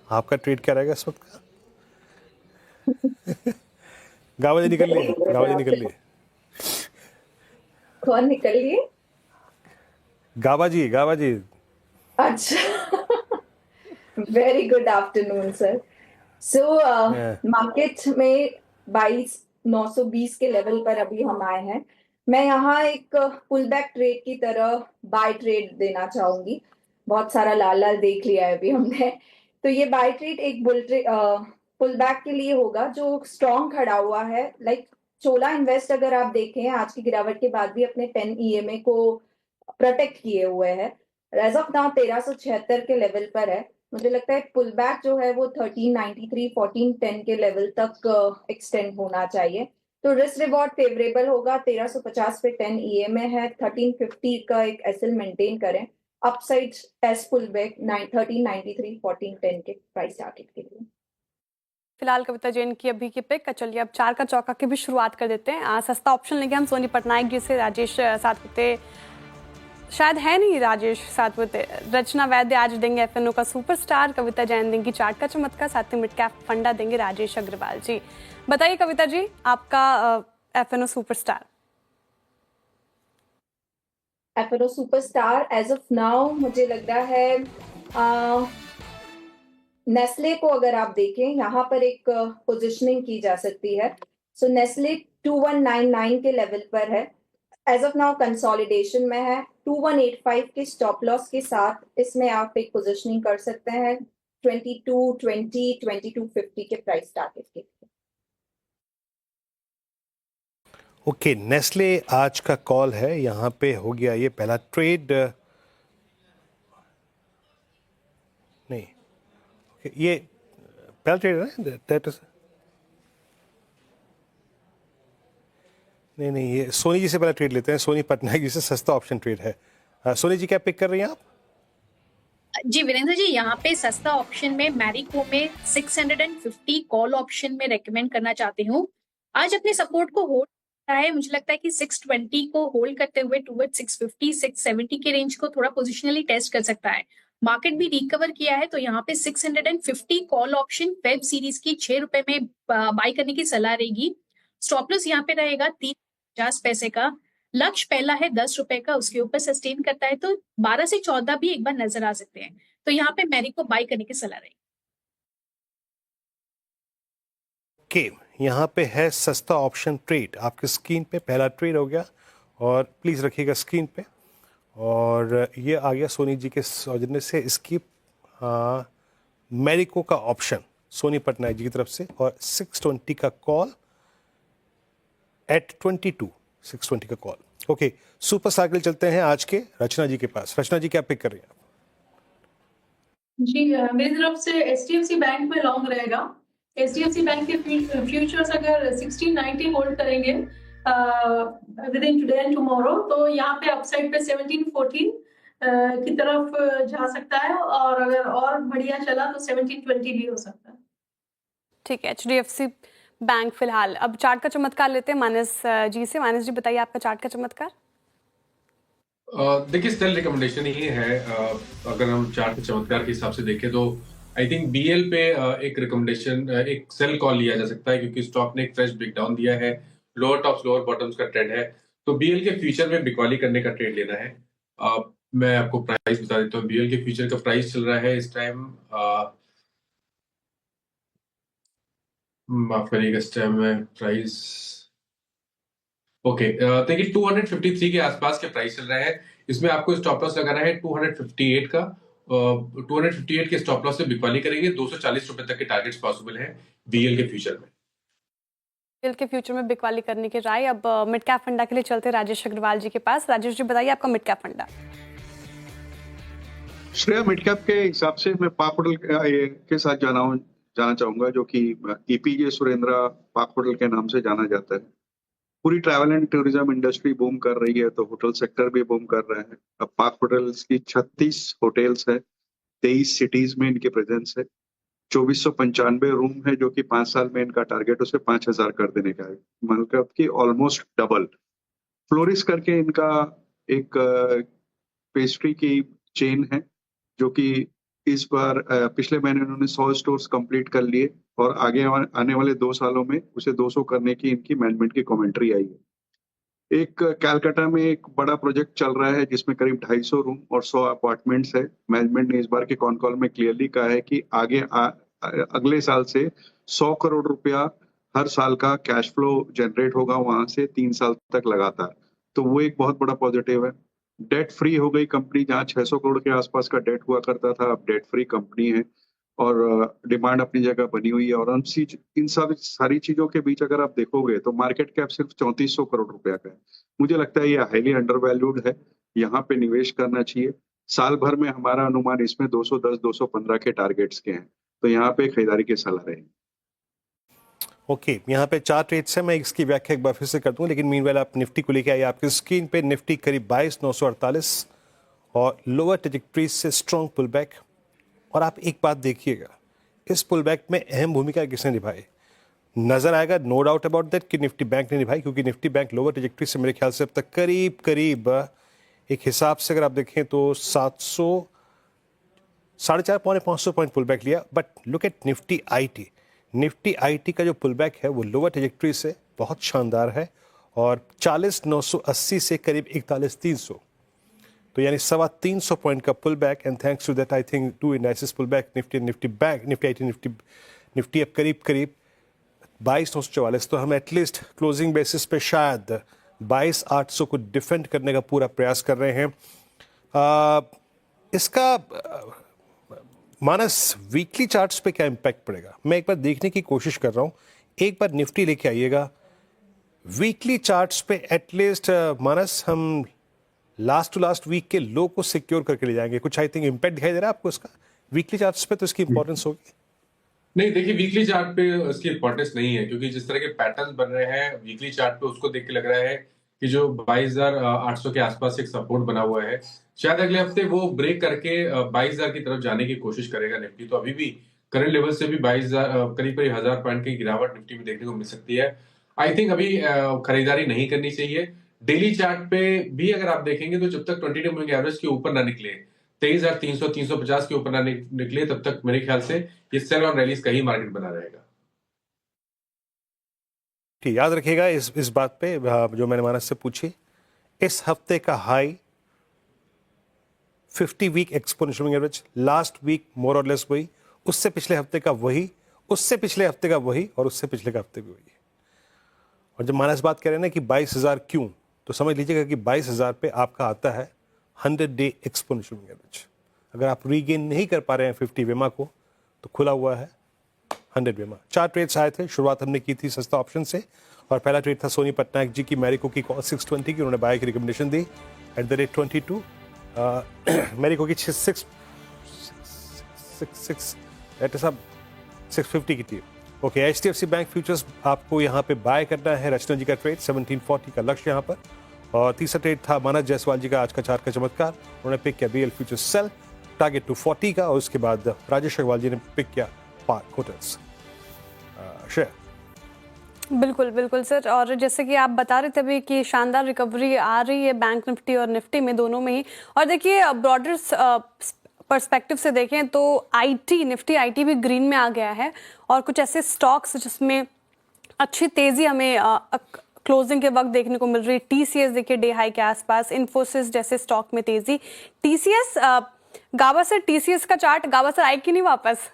आपका ट्रेड क्या रहेगा इस वक्त का? गावा जी निकल लिए, गावा जी निकल लिए, कौन निकल लिए? गावा जी, गावा जी। अच्छा। Very good afternoon sir. So हाँ, मार्केट में 22,920 के लेवल पर अभी हम आए हैं। मैं यहाँ एक पुल बैक ट्रेड की तरह बाय ट्रेड देना चाहूंगी। बहुत सारा लाल लाल देख लिया है अभी हमने। तो ये बाय ट्रेड एक पुल बैक के लिए होगा जो स्ट्रॉन्ग खड़ा हुआ है। लाइक चोला इन्वेस्ट अगर आप देखें आज की गिरावट के बाद भी अपने 10 ईएमए को प्रोटेक्ट किए हुए है। एज ऑफ नाउ 1376 के लेवल पर है। मुझे लगता है पुल बैक जो है वो 1393 1410 के लेवल तक एक्सटेंड होना चाहिए। तो रिस्क रिवॉर्ड फेवरेबल होगा। 1350 पे 10 ईएमए है। 1350 का एक एसएल मेंटेन करें। अपसाइड टेस्ट पुल बैक 1393 1410 के प्राइस टारगेट के लिए। फिलहाल कविता जैन की अभी की पिक। चलिए अब 4 का चौका की भी शुरुआत कर देते हैं। सस्ता ऑप्शन लेंगे हम सोनी पटनायक जी से। राजेश सातपुते शायद है नहीं, राजेश सातपुते। रचना वैद्य आज देंगे एफएनओ का सुपरस्टार। कविता जैन देंगी चार्ट का चमत्कार। साथ ही मिड कैप फंडा देंगे राजेश अग्रवाल जी। बताइए कविता जी, आपका FNO superstar. FNO superstar as of now मुझे लग रहा है नेस्ले को अगर आप देखें यहाँ पर एक पोजिशनिंग की जा सकती है। सो नेस्ले 2199 के लेवल पर है। एज ऑफ नाउ कंसोलिडेशन में है। 2185 के स्टॉप लॉस के साथ इसमें आप एक पोजिशनिंग कर सकते हैं 2220 2250 के प्राइस टारगेट के लिए। ओके, नेस्ले आज का कॉल है, यहाँ पे हो गया ये पहला ट्रेड। नहीं, ये पहला ट्रेड है ना? नहीं, ये सोनी जी से पहला ट्रेड लेते हैं। सोनी पटनायक जी से सस्ता ऑप्शन ट्रेड है। सोनी जी क्या पिक कर रही हैं आप? जी वीरेंद्र जी, यहाँ पे सस्ता ऑप्शन में मैरिको में 650 कॉल ऑप्शन में रेकमेंड करना चाहती हूँ। आज अपने सपोर्ट को होल्ड करता है। मुझे लगता है कि 620 को होल्ड करते हुए टुवर्ड 650 670 के रेंज को थोड़ा पोजिशनली टेस्ट कर सकता है। मार्केट भी रिकवर किया है, तो यहाँ पे 650 कॉल ऑप्शन वेब सीरीज की 6 रुपए में बाय करने की सलाह रहेगी। स्टॉप लॉस यहाँ पे रहेगा 3.50 पैसे का। लक्ष्य पहला है 10 रुपए का, उसके ऊपर सस्टेन करता है तो 12 से 14 भी एक बार नजर आ सकते हैं। तो यहाँ पे मैरी को बाय करने की सलाह रहेगी। ओके, यहाँ पे है सस्ता ऑप्शन ट्रेड आपकी स्क्रीन पे। पहला ट्रेड हो गया और प्लीज़ रखिएगा स्क्रीन पे। और ये आ गया सोनी जी के सौजन्य से इसकी मैरिको का ऑप्शन सोनी पटनायक जी की तरफ से। और 620 का कॉल एट 22 620 का कॉल। ओके, सुपर साइकिल चलते हैं आज के रचना जी के पास। रचना जी क्या पिक कर रही हैं आप? जी मेरी तरफ से एचडीएफसी बैंक में लॉन्ग रहेगा। एचडीएफसी बैंक के फ्यूचर्स अगर 1690 होल्ड करेंगे with in today and tomorrow, तो यहाँ पे अपसाइड पे 1714 की तरफ जा सकता है, और अगर और बढ़िया चला तो 1720 भी हो सकता है। ठीक है, एचडीएफसी बैंक फिलहाल। अब चार्ट का चमत्कार लेते हैं मानस जी से। मानस जी बताइए आपका चार्ट का चमत्कार। देखिए सेल रिकमेंडेशन ही है। अगर हम चार्ट के चमत्कार के हिसाब से देखें तो आई थिंक बीएल पे एक रिकमेंडेशन, एक सेल कॉल लिया जा सकता है, क्योंकि स्टॉक ने एक फ्रेश ब्रेकडाउन दिया है। लोअर टॉप्स लोअर बॉटम्स का ट्रेंड है, तो बीएल के फ्यूचर में बिकवाली करने का ट्रेड लेना है। मैं आपको प्राइस बता देता हूँ। बीएल के फ्यूचर का प्राइस चल रहा है इस टाइम, माफ करिएगा, इस टाइम में प्राइस ओके देखिए 253 के आसपास के प्राइस चल रहा है। इसमें आपको स्टॉप लॉस लगाना है 258 का। 258 के स्टॉप लॉस से बिकवाली करेंगे। 240 रुपए तक के टारगेट्स पॉसिबल है बीएल के फ्यूचर में। बीएल के फ्यूचर में बिकवाली करने की राय। अब मिड कैप फंडा के लिए चलते राजेश अग्रवाल जी के पास। राजेश जी बताइए आपका मिड कैप फंडा। श्रेया, मिड कैप के हिसाब से मैं पाक होटल के साथ जाना चाहूंगा, जो कि ईपीजे सुरेंद्रा पाक होटल के नाम से जाना जाता है। पूरी travel and tourism industry boom कर रही है, तो होटल सेक्टर भी बूम कर रहा है। अब पाक होटल्स की 36 होटल्स है, 23 सिटीज में इनके प्रेजेंस है। 2495 रूम है, जो कि 5 साल में इनका टारगेट उसे 5000 कर देने का है। मतलब कि ऑलमोस्ट डबल। फ्लोरिस करके इनका एक पेस्ट्री की चेन है, जो कि इस बार पिछले महीने उन्होंने 100 स्टोर्स कंप्लीट कर लिए और आगे आने वाले 2 सालों में उसे 200 करने की इनकी मैनेजमेंट की कमेंट्री आई है। एक कलकत्ता में एक बड़ा प्रोजेक्ट चल रहा है जिसमें करीब 250 रूम और 100 अपार्टमेंट्स है। मैनेजमेंट ने इस बार के कॉन कॉल में क्लियरली कहा है कि अगले साल से 100 करोड़ रुपया हर साल का कैश फ्लो जनरेट होगा वहां से 3 साल तक लगातार। तो वो एक बहुत बड़ा पॉजिटिव है। डेट फ्री हो गई कंपनी, जहां 600 करोड़ के आसपास का डेट हुआ करता था, अब डेट फ्री कंपनी है और डिमांड अपनी जगह बनी हुई है। और इन सब सारी चीजों के बीच अगर आप देखोगे तो मार्केट कैप सिर्फ 3400 करोड़ रुपया का है। मुझे लगता है ये हाईली अंडर वैल्यूड है, यहाँ पे निवेश करना चाहिए। साल भर में हमारा अनुमान इसमें 210-215 के टारगेट्स के हैं, तो यहाँ पे खरीदारी की सलाह रहेगी। ओके, यहाँ पे 4 ट्रेड्स है, मैं इसकी व्याख्या एक बार फिर से कर दूं, लेकिन मीनवाइल आप निफ्टी को लेके आइए। आपकी स्क्रीन पे निफ्टी करीब 22,948 और लोअर ट्रेजेक्टरी से स्ट्रॉन्ग पुल बैक। और आप एक बात देखिएगा, इस पुल बैक में अहम भूमिका किसने निभाई नजर आएगा, नो डाउट अबाउट दैट कि निफ्टी बैंक ने निभाई, क्योंकि निफ्टी बैंक लोअर ट्रेजेक्टरी से मेरे ख्याल से अब तक करीब एक हिसाब से अगर आप देखें तो 700 450 पौने 500 पॉइंट पुल बैक लिया। But look at Nifty IT का जो पुल बैक है वो लोअर ट्रेजेक्टरी से बहुत शानदार है और 40,980 से करीब 41,300, तो यानी 325 पॉइंट का pull back. And thanks to that I think 2 indices pull back, Nifty bank, Nifty IT, Nifty अब करीब 22,944। तो हम एटलीस्ट क्लोजिंग बेसिस पे शायद 22,800 को डिफेंड करने का पूरा प्रयास कर रहे हैं। इसका मानस वीकली चार्ट्स पे क्या इम्पैक्ट पड़ेगा, मैं एक बार देखने की कोशिश कर रहा हूं। एक बार निफ्टी लेके आइएगा वीकली चार्ट्स पे, एटलीस्ट मानस हम लास्ट टू लास्ट वीक के लो को सिक्योर करके ले जाएंगे। कुछ आई थिंक इम्पैक्ट दिखाई दे रहा है आपको इसका वीकली चार्ट्स पे, तो इसकी इंपॉर्टेंस होगी। नहीं, देखिए वीकली चार्ट पे उसकी इंपॉर्टेंस नहीं है, क्योंकि जिस तरह के पैटर्न बन रहे हैं वीकली चार्ट पे, उसको देख के लग रहा है कि जो 22,800 के आसपास एक सपोर्ट बना हुआ है, शायद अगले हफ्ते वो ब्रेक करके 22,000 की तरफ जाने की कोशिश करेगा निफ्टी। तो अभी भी करंट लेवल से भी 22,000 करीब 1,000 पॉइंट की गिरावट निफ्टी में देखने को मिल सकती है। आई थिंक अभी खरीदारी नहीं करनी चाहिए। डेली चार्ट पे भी अगर आप देखेंगे तो जब तक 20 मूविंग एवरेज के ऊपर ना निकले, 23,300 350 के ऊपर ना निकले, तब तक मेरे ख्याल से ये सेल ऑन रैलीज का ही मार्केट बना रहेगा। ठीक, याद रखिएगा इस बात पे जो मैंने मानस से पूछी। इस हफ्ते का high 50 week exponential moving average, last week more और लेस वही, उससे पिछले हफ्ते का वही, उससे पिछले हफ्ते का वही और उससे पिछले का हफ्ते भी वही। और जब मानस बात कह रहे हैं ना कि 22,000 क्यों, तो समझ लीजिएगा कि 22,000 पे आपका आता है 100 डे एक्सपोनेंशियल मूविंग एवरेज। अगर आप रीगेन नहीं कर पा रहे हैं 50 वेमा को, तो खुला हुआ है 100 वेमा। 4 ट्रेड्स आए थे, शुरुआत हमने की थी सस्ता ऑप्शन से और पहला ट्रेड था सोनी पटनायक जी की मैरिको की कॉल 620 की, उन्होंने बाय की recommendation the at the rate 22। Marico की 650 की थी। ओके, HDFC बैंक फ्यूचर्स आपको यहाँ पे बाय करना है। रचना जी का ट्रेड 1740 का लक्ष्य यहाँ पर। और तीसरा ट्रेड था मानस जायसवाल जी का, आज का 4 का चमत्कार, उन्होंने पिक किया BL फ्यूचर्स सेल टारगेट 240 का। और उसके बाद राजेश अग्रवाल जी ने पिक किया पार्क होटल्स शेयर। बिल्कुल सर। और जैसे कि आप बता रहे थे अभी कि शानदार रिकवरी आ रही है बैंक निफ्टी और निफ्टी में, दोनों में ही। और देखिए ब्रॉडर पर्सपेक्टिव से देखें तो निफ्टी आईटी भी ग्रीन में आ गया है और कुछ ऐसे स्टॉक्स जिसमें अच्छी तेजी हमें क्लोजिंग के वक्त देखने को मिल रही है। TCS देखिए डे हाई के आसपास, इन्फोसिस जैसे स्टॉक में तेजी। TCS गावस्कर TCS का चार्ट गावस्कर आए कि नहीं वापस?